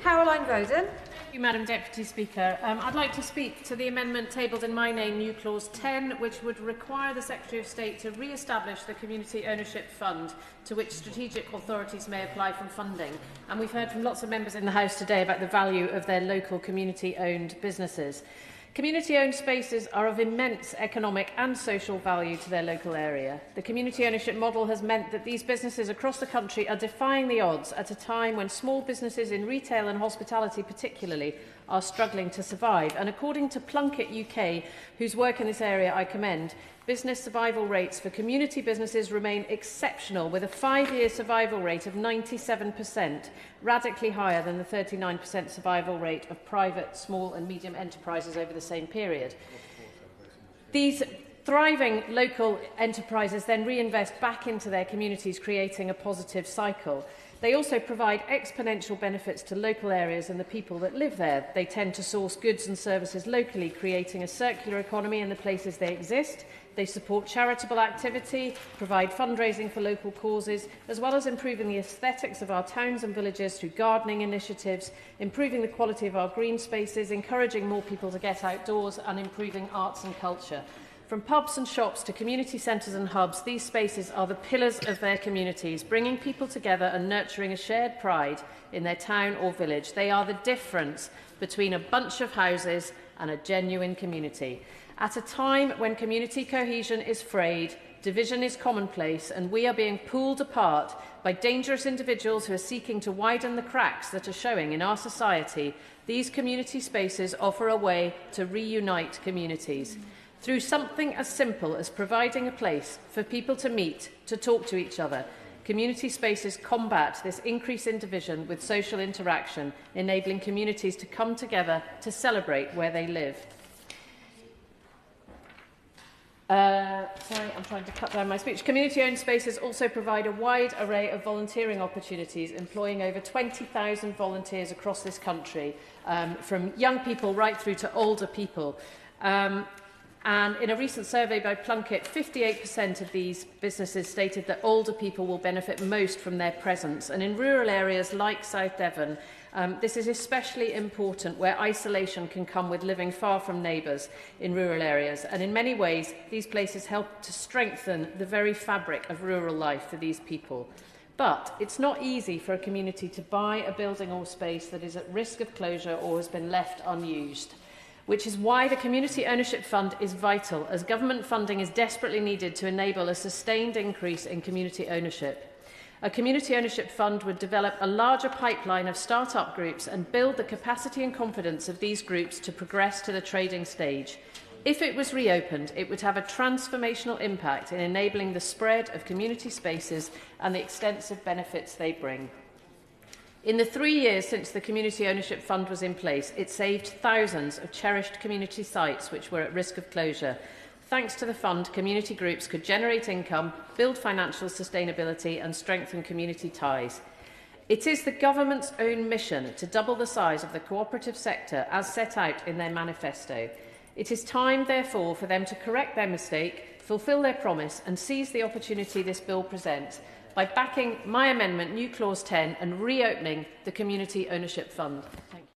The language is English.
Voaden. Thank you, Madam Deputy Speaker. I'd like to speak to the amendment tabled in my name, new clause 10, which would require the Secretary of State to re-establish the Community Ownership Fund to which strategic authorities may apply for funding. And we've heard from lots of members in the House today about the value of their local community-owned businesses. Community-owned spaces are of immense economic and social value to their local area. The community ownership model has meant that these businesses across the country are defying the odds at a time when small businesses in retail and hospitality particularly are struggling to survive. And according to Plunkett UK, whose work in this area I commend, business survival rates for community businesses remain exceptional, with a 5-year survival rate of 97%, radically higher than the 39% survival rate of private, small and medium enterprises over the same period. These thriving local enterprises then reinvest back into their communities, creating a positive cycle. They also provide exponential benefits to local areas and the people that live there. They tend to source goods and services locally, creating a circular economy in the places they exist. They support charitable activity, provide fundraising for local causes, as well as improving the aesthetics of our towns and villages through gardening initiatives, improving the quality of our green spaces, encouraging more people to get outdoors, and improving arts and culture. From pubs and shops to community centres and hubs, these spaces are the pillars of their communities, bringing people together and nurturing a shared pride in their town or village. They are the difference between a bunch of houses and a genuine community. At a time when community cohesion is frayed, division is commonplace, and we are being pulled apart by dangerous individuals who are seeking to widen the cracks that are showing in our society, these community spaces offer a way to reunite communities. Through something as simple as providing a place for people to meet, to talk to each other, community spaces combat this increase in division with social interaction, enabling communities to come together to celebrate where they live. Sorry, I'm trying to cut down my speech. Community-owned spaces also provide a wide array of volunteering opportunities, employing over 20,000 volunteers across this country, from young people right through to older people. And in a recent survey by Plunkett, 58% of these businesses stated that older people will benefit most from their presence. And in rural areas like South Devon, this is especially important where isolation can come with living far from neighbours in rural areas. And in many ways, these places help to strengthen the very fabric of rural life for these people. But it's not easy for a community to buy a building or space that is at risk of closure or has been left unused, which is why the Community Ownership Fund is vital, as government funding is desperately needed to enable a sustained increase in community ownership. A Community Ownership Fund would develop a larger pipeline of start-up groups and build the capacity and confidence of these groups to progress to the trading stage. If it was reopened, it would have a transformational impact in enabling the spread of community spaces and the extensive benefits they bring. In the 3 years since the Community Ownership Fund was in place, it saved thousands of cherished community sites which were at risk of closure. Thanks to the fund, community groups could generate income, build financial sustainability and strengthen community ties. It is the government's own mission to double the size of the cooperative sector as set out in their manifesto. It is time, therefore, for them to correct their mistake, fulfil their promise and seize the opportunity this bill presents by backing my amendment, new clause 10, and reopening the Community Ownership Fund. Thank you.